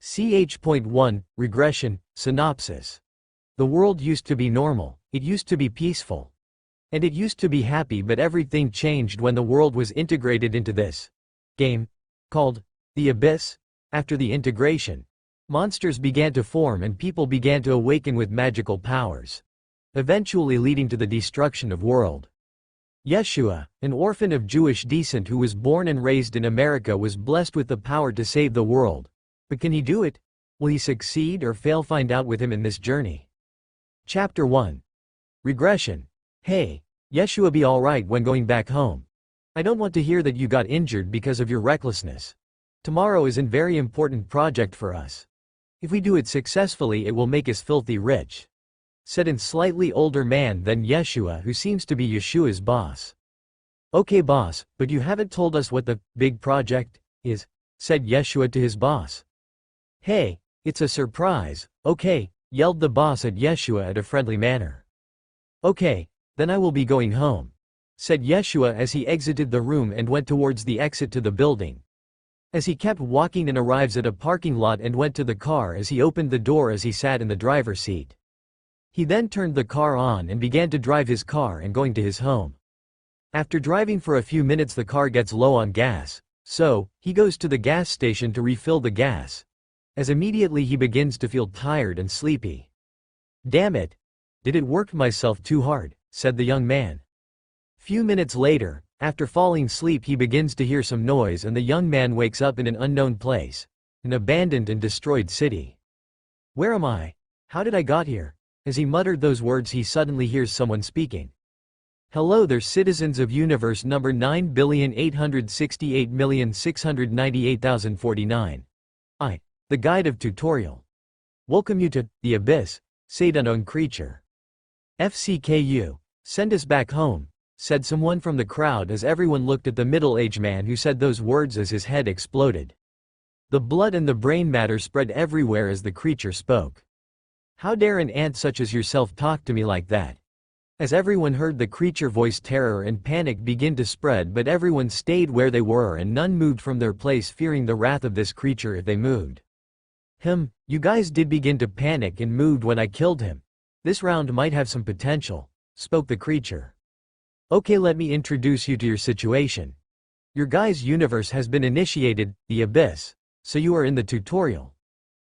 Ch.1 Regression Synopsis. The world used to be normal, it used to be peaceful. And it used to be happy, but everything changed when the world was integrated into this game called the Abyss. After the integration, monsters began to form and people began to awaken with magical powers, eventually leading to the destruction of world. Yeshua, an orphan of Jewish descent who was born and raised in America, was blessed with the power to save the world. But can he do it? Will he succeed or fail? Find out with him in this journey. Chapter 1. Regression. Hey, Yeshua, be alright when going back home. I don't want to hear that you got injured because of your recklessness. Tomorrow is a very important project for us. If we do it successfully, it will make us filthy rich, said a slightly older man than Yeshua, who seems to be Yeshua's boss. Okay boss, but you haven't told us what the big project is, said Yeshua to his boss. Hey, it's a surprise. Okay, yelled the boss at Yeshua in a friendly manner. Okay, then I will be going home, said Yeshua as he exited the room and went towards the exit to the building. As he kept walking and arrives at a parking lot and went to the car, as he opened the door as he sat in the driver's seat. He then turned the car on and began to drive his car and going to his home. After driving for a few minutes, the car gets low on gas, so he goes to the gas station to refill the gas, as immediately he begins to feel tired and sleepy. Damn it! Did it work myself too hard, said the young man. Few minutes later, after falling asleep, he begins to hear some noise and the young man wakes up in an unknown place, an abandoned and destroyed city. Where am I? How did I got here? As he muttered those words, he suddenly hears someone speaking. Hello there, citizens of universe number 9,868,698,049. I, the guide of tutorial, welcome you to the Abyss, said unknown creature. FCKU, send us back home, said someone from the crowd as everyone looked at the middle-aged man who said those words as his head exploded. The blood and the brain matter spread everywhere as the creature spoke. How dare an ant such as yourself talk to me like that? As everyone heard the creature voice, terror and panic began to spread, but everyone stayed where they were and none moved from their place, fearing the wrath of this creature if they moved. You guys did begin to panic and moved when I killed him. This round might have some potential, spoke the creature. Okay, let me introduce you to your situation. Your guys' universe has been initiated, the Abyss, so you are in the tutorial.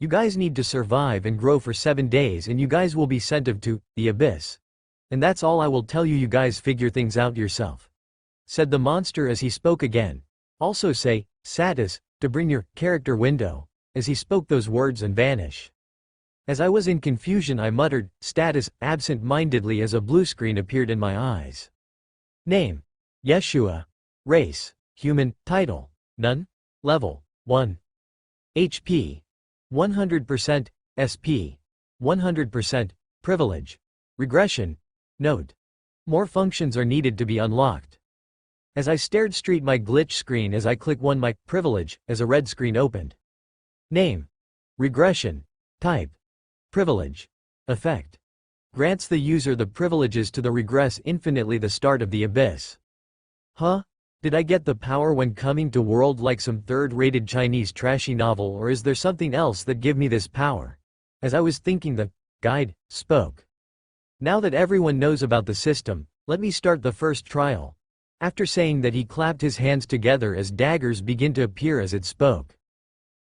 You guys need to survive and grow for 7 days and you guys will be sent to the Abyss. And that's all I will tell you, you guys figure things out yourself, said the monster as he spoke again. Also say, status, to bring your character window, as he spoke those words and vanish. As I was in confusion, I muttered, status, absent-mindedly as a blue screen appeared in my eyes. Name, Yeshua. Race, human. Title, none. Level, 1. HP, 100%. SP, 100%. Privilege, regression. Note: more functions are needed to be unlocked. As I stared straight my glitch screen as I click one my privilege, as a red screen opened. Name, regression. Type, privilege. Effect: grants the user the privileges to the regress infinitely. The start of the Abyss. Huh? Did I get the power when coming to world like some third-rated Chinese trashy novel, or is there something else that give me this power? As I was thinking, the guide spoke. Now that everyone knows about the system, let me start the first trial. After saying that, he clapped his hands together as daggers begin to appear as it spoke.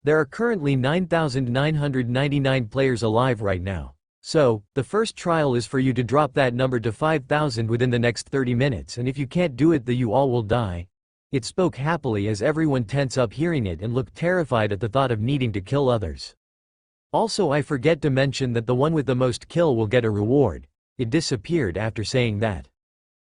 There are currently 9,999 players alive right now. So, the first trial is for you to drop that number to 5,000 within the next 30 minutes, and if you can't do it, then you all will die. It spoke happily as everyone tense up hearing it and looked terrified at the thought of needing to kill others. Also, I forget to mention that the one with the most kill will get a reward. It disappeared after saying that.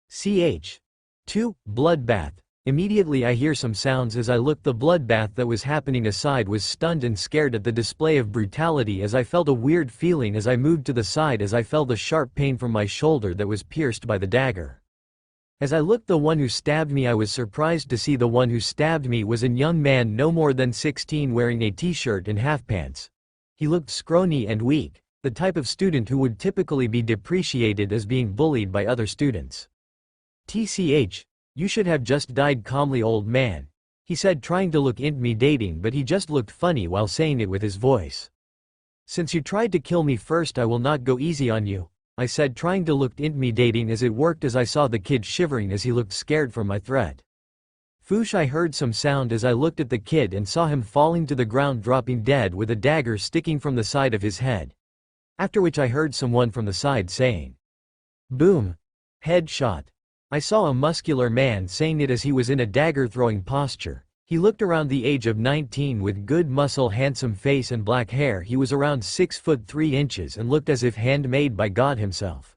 Ch. 2. Bloodbath. Immediately I hear some sounds as I look. The bloodbath that was happening aside was stunned and scared at the display of brutality, as I felt a weird feeling as I moved to the side as I felt the sharp pain from my shoulder that was pierced by the dagger. As I looked the one who stabbed me, I was surprised to see the one who stabbed me was a young man no more than 16 wearing a t-shirt and half pants. He looked scrawny and weak, the type of student who would typically be depreciated as being bullied by other students. TCH, you should have just died calmly, old man. he said, trying to look intimidating, but he just looked funny while saying it with his voice. Since you tried to kill me first, I will not go easy on you, I said, trying to look intimidating as it worked, as I saw the kid shivering as he looked scared from my threat. Foosh, I heard some sound as I looked at the kid and saw him falling to the ground, dropping dead with a dagger sticking from the side of his head. After which I heard someone from the side saying, "Boom. Headshot." I saw a muscular man saying it as he was in a dagger-throwing posture. He looked around the age of 19 with good muscle, handsome face and black hair. He was around 6 foot 3 inches and looked as if handmade by God himself.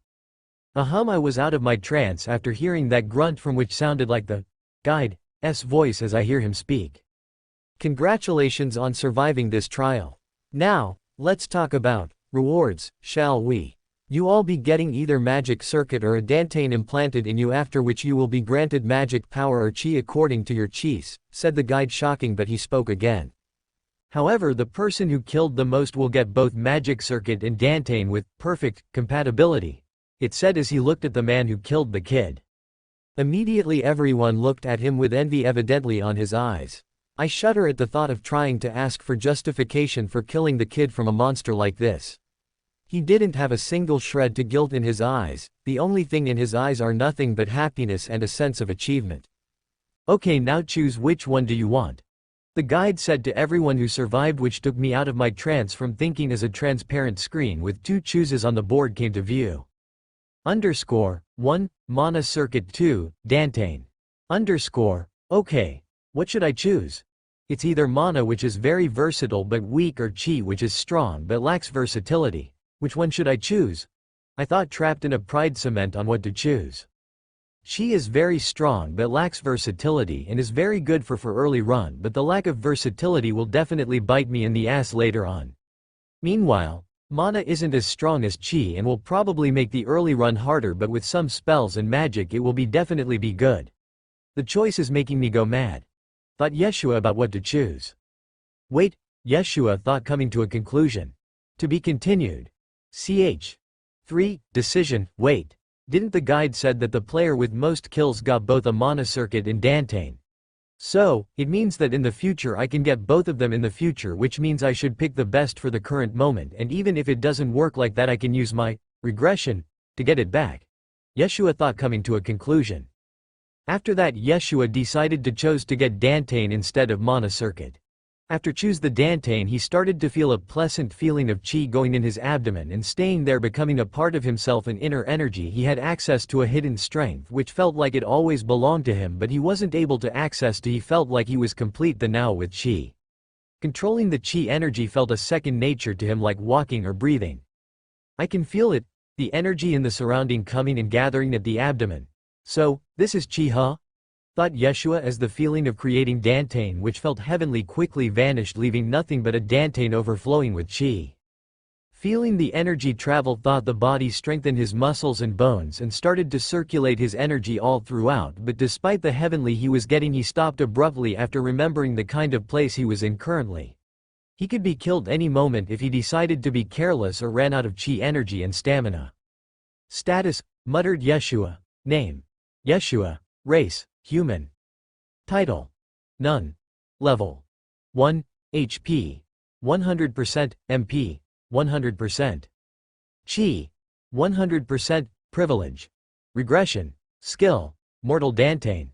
I was out of my trance after hearing that grunt, from which sounded like the guide's voice as I hear him speak. Congratulations on surviving this trial. Now, let's talk about rewards, shall we? You all be getting either magic circuit or a Dantane implanted in you, after which you will be granted magic power or chi according to your chis, said the guide, shocking, but he spoke again. However, the person who killed the most will get both magic circuit and Dantane with perfect compatibility, it said as he looked at the man who killed the kid. Immediately everyone looked at him with envy evidently on his eyes. I shudder at the thought of trying to ask for justification for killing the kid from a monster like this. He didn't have a single shred to guilt in his eyes. The only thing in his eyes are nothing but happiness and a sense of achievement. Okay, now choose, which one do you want? The guide said to everyone who survived, which took me out of my trance from thinking, as a transparent screen with 2 chooses on the board came to view. _1, Mana Circuit, 2, Dantane. Okay, what should I choose? It's either Mana, which is very versatile but weak, or Chi, which is strong but lacks versatility. Which one should I choose? I thought, trapped in a pride cement on what to choose. Chi is very strong but lacks versatility and is very good for early run, but the lack of versatility will definitely bite me in the ass later on. Meanwhile, Mana isn't as strong as Chi and will probably make the early run harder, but with some spells and magic it will definitely be good. The choice is making me go mad. Thought Yeshua about what to choose. Wait, Yeshua thought, coming to a conclusion. To be continued. Ch. 3, decision. Wait. Didn't the guide said that the player with most kills got both a Mana Circuit and Dantane? So, it means that in the future I can get both of them in the future, which means I should pick the best for the current moment, and even if it doesn't work like that, I can use my regression to get it back. Yeshua thought, coming to a conclusion. After that, Yeshua decided to choose to get Dantane instead of Mana Circuit. After choose the Dantane, he started to feel a pleasant feeling of chi going in his abdomen and staying there, becoming a part of himself, an inner energy. He had access to a hidden strength which felt like it always belonged to him, but he wasn't able to access to. He felt like he was complete the now with chi. Controlling the chi energy felt a second nature to him, like walking or breathing. I can feel it, the energy in the surrounding coming and gathering at the abdomen. So, this is chi, huh? Thought Yeshua as the feeling of creating Dantane, which felt heavenly, quickly vanished, leaving nothing but a Dantane overflowing with chi. Feeling the energy travel, thought the body strengthened his muscles and bones and started to circulate his energy all throughout, but despite the heavenly he was getting, he stopped abruptly after remembering the kind of place he was in currently. He could be killed any moment if he decided to be careless or ran out of chi energy and stamina. Status, muttered Yeshua. Name: Yeshua. Race: human. Title: none. Level: 1, HP 100%, MP 100%. Chi 100%, privilege. Regression. Skill: Mortal Dantane.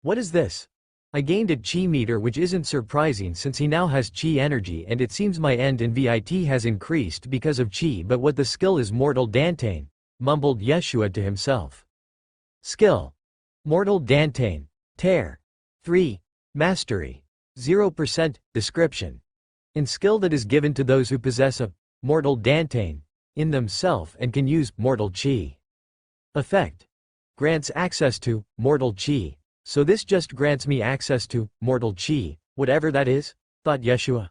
What is this? I gained a chi meter, which isn't surprising since he now has chi energy, and it seems my end in VIT has increased because of chi, but what the skill is Mortal Dantane, mumbled Yeshua to himself. Skill: Mortal Dantane. Tear. 3. Mastery. 0%. Description: in skill that is given to those who possess a Mortal Dantane in themselves and can use Mortal Chi. Effect: grants access to Mortal Chi. So this just grants me access to Mortal Chi, whatever that is, thought Yeshua.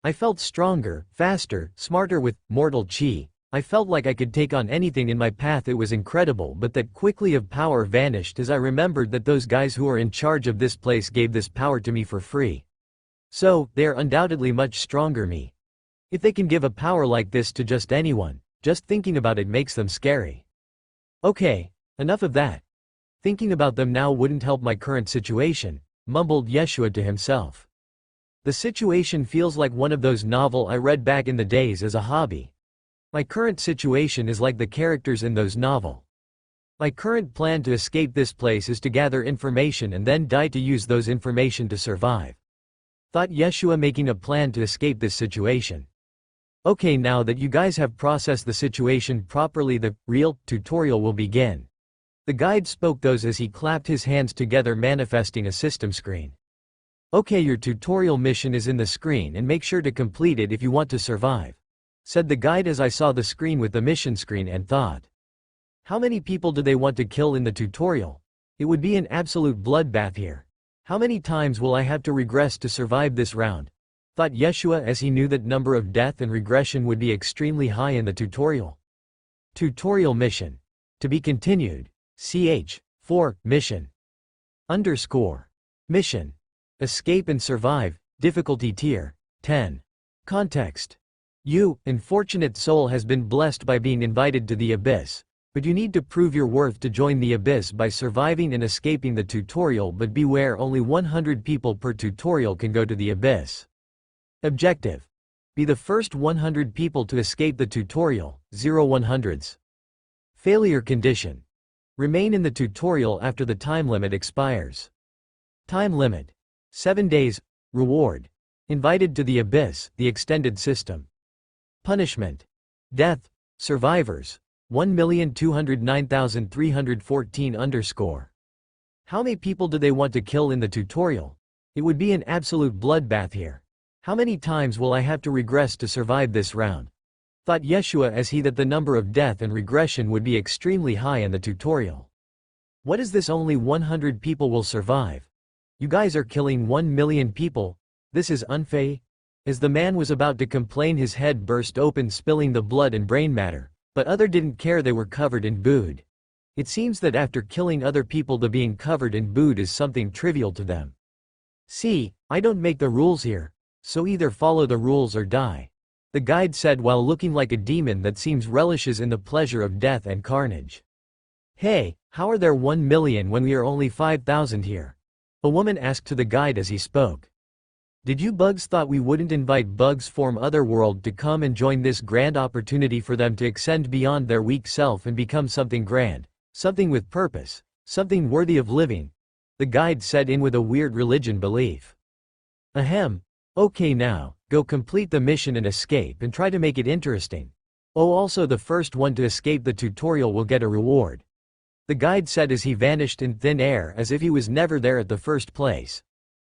I felt stronger, faster, smarter with Mortal Chi. I felt like I could take on anything in my path. It was incredible, but that quickly of power vanished as I remembered that those guys who are in charge of this place gave this power to me for free. So, they are undoubtedly much stronger me. If they can give a power like this to just anyone, just thinking about it makes them scary. Okay, enough of that. Thinking about them now wouldn't help my current situation. mumbled Yeshua to himself. The situation feels like one of those novels I read back in the days as a hobby. My current situation is like the characters in those novels. My current plan to escape this place is to gather information and then die to use those information to survive. Thought Yeshua, making a plan to escape this situation. Okay, now that you guys have processed the situation properly, the real tutorial will begin. The guide spoke those as he clapped his hands together, manifesting a system screen. Okay, your tutorial mission is in the screen and make sure to complete it if you want to survive, said the guide as I saw the screen with the mission screen and thought. How many people do they want to kill in the tutorial? It would be an absolute bloodbath here. How many times will I have to regress to survive this round? Thought Yeshua as he knew that number of death and regression would be extremely high in the tutorial. Tutorial mission. To be continued. CH4 mission. Mission. Escape and survive. Difficulty tier 10. Context. You, unfortunate soul, has been blessed by being invited to the Abyss. But you need to prove your worth to join the Abyss by surviving and escaping the tutorial, but beware, only 100 people per tutorial can go to the Abyss. Objective. Be the first 100 people to escape the tutorial, 0 100s. Failure condition. Remain in the tutorial after the time limit expires. Time limit. 7 days. Reward. Invited to the Abyss, the extended system. Punishment. Death. Survivors. 1,209,314 How many people do they want to kill in the tutorial? It would be an absolute bloodbath here. How many times will I have to regress to survive this round? Thought Yeshua as he that the number of death and regression would be extremely high in the tutorial. What is this, only 100 people will survive? You guys are killing 1 million people. This is unfair. As the man was about to complain, his head burst open, spilling the blood and brain matter. But other didn't care, they were covered in blood. It seems that after killing other people, the being covered in blood is something trivial to them. See, I don't make the rules here, so either follow the rules or die, the guide said while looking like a demon that seems relishes in the pleasure of death and carnage. Hey, how are there 1 million when we are only 5,000 here? A woman asked to the guide as he spoke. Did you bugs thought we wouldn't invite bugs from other world to come and join this grand opportunity for them to ascend beyond their weak self and become something grand, something with purpose, something worthy of living? The guide said in with a weird religion belief. Ahem. Okay, now, go complete the mission and escape and try to make it interesting. Oh, also the first one to escape the tutorial will get a reward, the guide said as he vanished in thin air as if he was never there at the first place.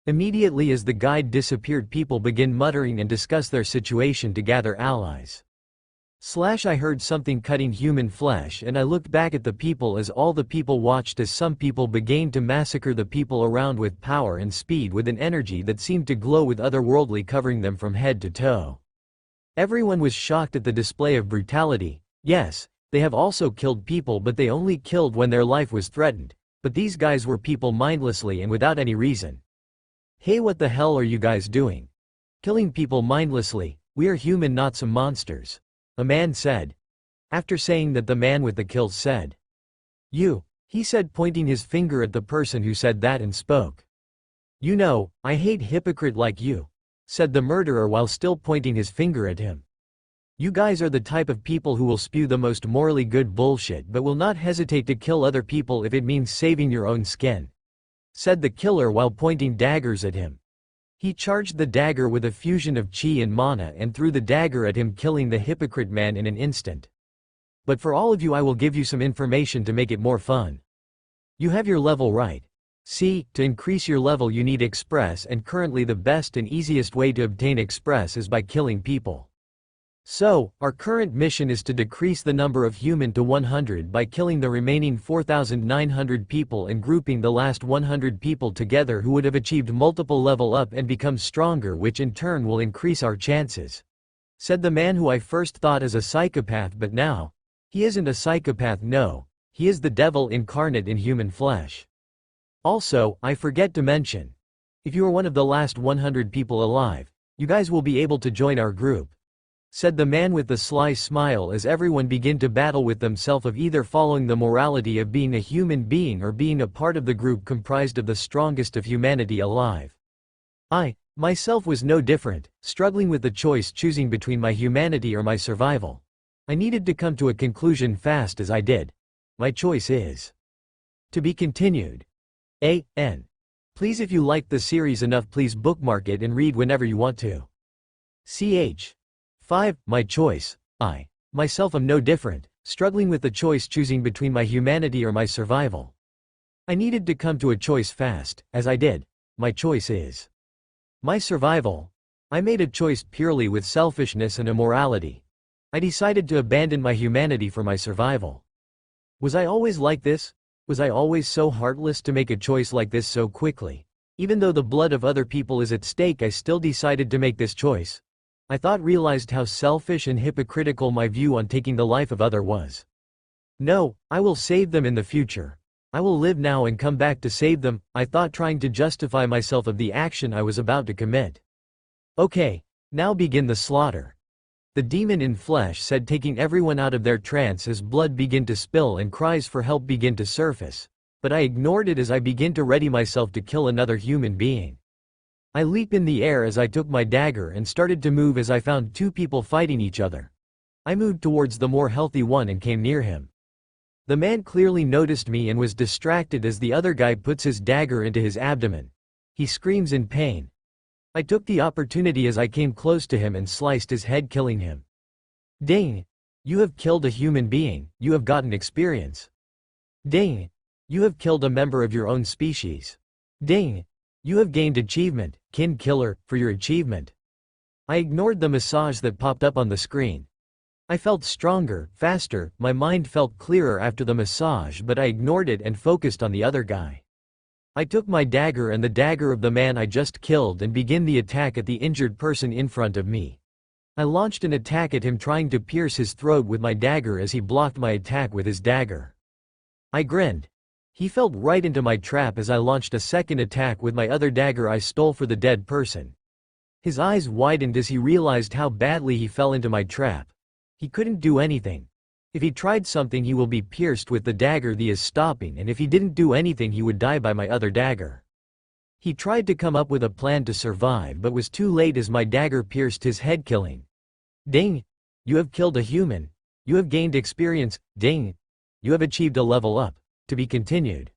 Immediately as the guide disappeared, people begin muttering and discuss their situation to gather allies. I heard something cutting human flesh and I looked back at the people as all the people watched as some people began to massacre the people around with power and speed, with an energy that seemed to glow with otherworldly, covering them from head to toe. Everyone was shocked at the display of brutality. Yes, they have also killed people, but they only killed when their life was threatened. But these guys were people mindlessly and without any reason. Hey, what the hell are you guys doing? Killing people mindlessly. We are human, not some monsters, a man said. After saying that, the man with the kills said, "You," he said, pointing his finger at the person who said that and spoke. "You know, I hate hypocrite like you," said the murderer while still pointing his finger at him. "You guys are the type of people who will spew the most morally good bullshit but will not hesitate to kill other people if it means saving your own skin," said the killer while pointing daggers at him. He charged the dagger with a fusion of chi and mana and threw the dagger at him, killing the hypocrite man in an instant. But for all of you, I will give you some information to make it more fun. You have your level right. See, to increase your level you need Express, and currently the best and easiest way to obtain Express is by killing people. So, our current mission is to decrease the number of human to 100 by killing the remaining 4,900 people and grouping the last 100 people together who would have achieved multiple level up and become stronger, which in turn will increase our chances," said the man who I first thought as a psychopath, but now, he isn't a psychopath, no, he is the devil incarnate in human flesh. Also, I forget to mention, if you are one of the last 100 people alive, you guys will be able to join our group. said the man with the sly smile as everyone began to battle with themselves of either following the morality of being a human being or being a part of the group comprised of the strongest of humanity alive. I, myself was no different, struggling with the choice choosing between my humanity or my survival. I needed to come to a conclusion fast as I did. My choice is to be continued. A.N. Please, if you liked the series enough, please bookmark it and read whenever you want to. Ch. 5. My choice. I, myself am no different, struggling with the choice choosing between my humanity or my survival. I needed to come to a choice fast, as I did. My choice is my survival. I made a choice purely with selfishness and immorality. I decided to abandon my humanity for my survival. Was I always like this? Was I always so heartless to make a choice like this so quickly? Even though the blood of other people is at stake, I still decided to make this choice. I realized how selfish and hypocritical my view on taking the life of other was. No, I will save them in the future. I will live now and come back to save them, I thought, trying to justify myself of the action I was about to commit. Okay, now begin the slaughter. The demon in flesh said, taking everyone out of their trance as blood began to spill and cries for help began to surface. But I ignored it as I began to ready myself to kill another human being. I leaped in the air as I took my dagger and started to move as I found two people fighting each other. I moved towards the more healthy one and came near him. The man clearly noticed me and was distracted as the other guy puts his dagger into his abdomen. He screams in pain. I took the opportunity as I came close to him and sliced his head, killing him. Dang! You have killed a human being, you have gotten experience. Dang! You have killed a member of your own species. Dang! You have gained achievement, kin killer, for your achievement. I ignored the massage that popped up on the screen. I felt stronger, faster, my mind felt clearer after the massage, but I ignored it and focused on the other guy. I took my dagger and the dagger of the man I just killed and began the attack at the injured person in front of me. I launched an attack at him, trying to pierce his throat with my dagger as he blocked my attack with his dagger. I grinned. He fell right into my trap as I launched a second attack with my other dagger I stole for the dead person. His eyes widened as he realized how badly he fell into my trap. He couldn't do anything. If he tried something, he will be pierced with the dagger he is stopping, and if he didn't do anything, he would die by my other dagger. He tried to come up with a plan to survive but was too late as my dagger pierced his head, killing. Dang! You have killed a human. You have gained experience. Dang! You have achieved a level up. To be continued.